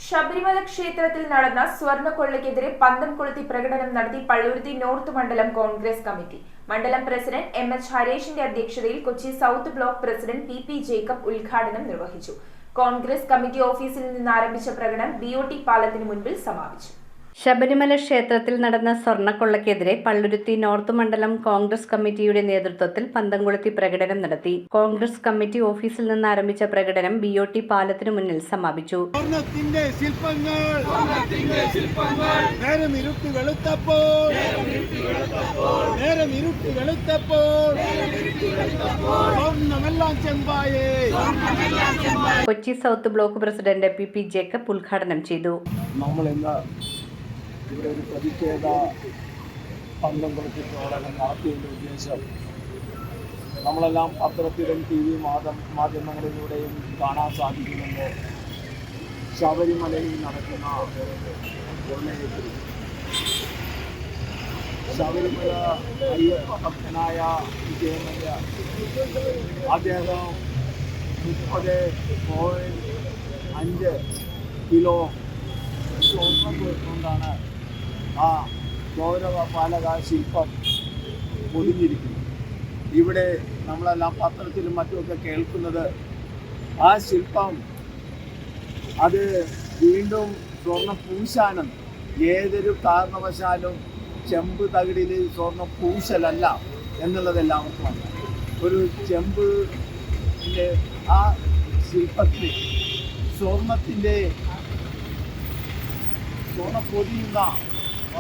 ശബരിമല ക്ഷേത്രത്തിൽ നടന്ന സ്വർണ്ണക്കൊള്ളയ്ക്കെതിരെ പന്തം കൊളുത്തി പ്രകടനം നടത്തി പള്ളുരുത്തി നോർത്ത് മണ്ഡലം കോൺഗ്രസ് കമ്മിറ്റി. മണ്ഡലം പ്രസിഡന്റ് എം.എച്ച്. ഹരീഷിന്റെ അധ്യക്ഷതയിൽ Kochi south block president P. Jacob ഉദ്ഘാടനം നിർവഹിച്ചു. കോൺഗ്രസ് കമ്മിറ്റി ഓഫീസിൽ നിന്ന് ആരംഭിച്ച പ്രകടനം BOT പാലത്തിന് മുൻപിൽ സമാപിച്ചു. ശബരിമല ക്ഷേത്രത്തിൽ നടന്ന സ്വർണ്ണക്കൊള്ളയ്ക്കെതിരെ പള്ളുരുത്തി നോർത്ത് മണ്ഡലം കോൺഗ്രസ് കമ്മിറ്റിയുടെ നേതൃത്വത്തിൽ പന്തം കൊളുത്തി പ്രകടനം നടത്തി. കോൺഗ്രസ് കമ്മിറ്റി ഓഫീസിൽ നിന്ന് ആരംഭിച്ച പ്രകടനം BOT പാലത്തിനു മുന്നിൽ സമാപിച്ചു. Kochi south block president P. Jacob ഉദ്ഘാടനം ചെയ്തു. ഇവിടെ ഒരു പ്രതിഷേധ പന്തം കൊളുത്തി പ്രകടനം നടത്തിയതിൻ്റെ ഉദ്ദേശം നമ്മളെല്ലാം പത്രത്തിലും TV മാധ്യമങ്ങളിലൂടെയും കാണാൻ സാധിക്കുന്നുണ്ട്. ശബരിമലയിൽ നടക്കുന്ന കൊള്ളയെക്കുറിച്ച് ശബരിമല അയ്യപ്പ ഭക്തനായ വിജയമല്ല അദ്ദേഹം 30.5 കിലോ സ്വർണ്ണം കൊണ്ടാണ് ആ ഗൗരവ പാലക ശില്പം പൊതിഞ്ഞിരിക്കുന്നു. ഇവിടെ നമ്മളെല്ലാം പത്രത്തിലും മറ്റുമൊക്കെ കേൾക്കുന്നത് ആ ശില്പം അത് വീണ്ടും സ്വർണ്ണം പൂശാനും ഏതൊരു കാരണവശാലും ചെമ്പ് തകിടിൽ സ്വർണ്ണം പൂശലല്ല എന്നുള്ളത് എല്ലാവർക്കും അറിയാം. ഒരു ചെമ്പിൻ്റെ ആ ശില്പത്തിൽ സ്വർണത്തിൻ്റെ പൊതിയുന്ന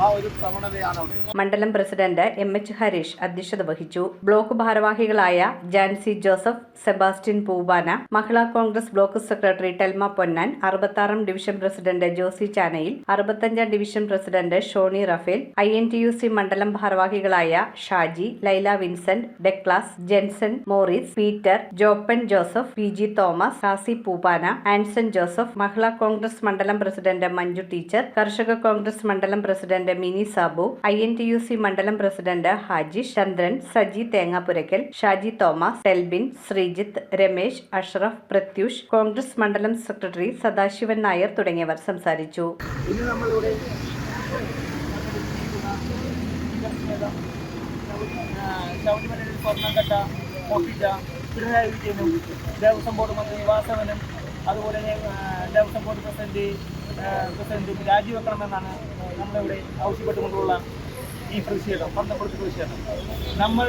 ആ ഒരു പ്രവണതയാണ് അവിടെ. മണ്ഡലം പ്രസിഡന്റ് എം.എച്ച്. ഹരീഷ് അധ്യക്ഷത വഹിച്ചു. ബ്ലോക്ക് ഭാരവാഹികളായ Jancy Joseph, Sebastian Poovana, Mahila Congress block secretary Telma Ponnan, 66 division president Josy Chanayil, 65 division president Shony Raphael, INTUC മണ്ഡലം ഭാരവാഹികളായ Shaji, Laila Vincent, Declas, Jenson Morris, Peter, Joppan Joseph, PG Thomas, Kasi Poovana, Anson Joseph, Mahila Congress മണ്ഡലം പ്രസിഡന്റ് മഞ്ജു ടീച്ചർ, കർഷക കോൺഗ്രസ് മണ്ഡലം പ്രസിഡന്റ് മിനി സാബു, INTUC മണ്ഡലം പ്രസിഡന്റ് ഹാജിഷ്, ചന്ദ്രൻ, സജി തേങ്ങാപുരയ്ക്കൽ, ഷാജി തോമസ്, സെൽബിൻ, ശ്രീജിത്ത്, രമേശ്, അഷ്റഫ്, പ്രത്യൂഷ്, കോൺഗ്രസ് മണ്ഡലം സെക്രട്ടറി സദാശിവൻ നായർ തുടങ്ങിയവർ സംസാരിച്ചു. ശബരിമലയിൽ സ്വർണ്ണക്കട്ട ഒപ്പിച്ച പിണറായി വിജയനും ദേവസ്വം ബോർഡ് മന്ത്രി വാസവനും അതുപോലെ ദേവസ്വം ബോർഡ് പ്രസിഡന്റും രാജിവെക്കണമെന്നാണ് നമ്മളിവിടെ ആവശ്യപ്പെട്ടുകൊണ്ടുള്ള ഈ പ്രതിഷേധം, പന്തംകൊളുത്തി പ്രതിഷേധം. നമ്മൾ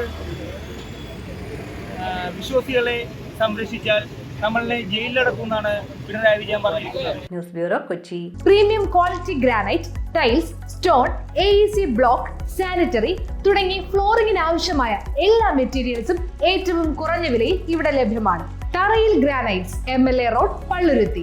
വിശ്വാസികളെ സംരക്ഷിച്ചാൽ നമ്മളെ ജയിലിലടക്കുമെന്നാണ് പിണറായി വിജയൻ പറഞ്ഞിരിക്കുന്നത്. News bureau, Kochi. Premium quality granite, tiles, stone, AEC block, sanitary തുടങ്ങി ഫ്ലോറിംഗിന് ആവശ്യമായ എല്ലാ മെറ്റീരിയൽസും ഏറ്റവും കുറഞ്ഞ വിലയിൽ ഇവിടെ ലഭ്യമാണ്. തറയിൽ ഗ്രാനൈറ്റ്സ്, MLA റോഡ്, പള്ളുരുത്തി.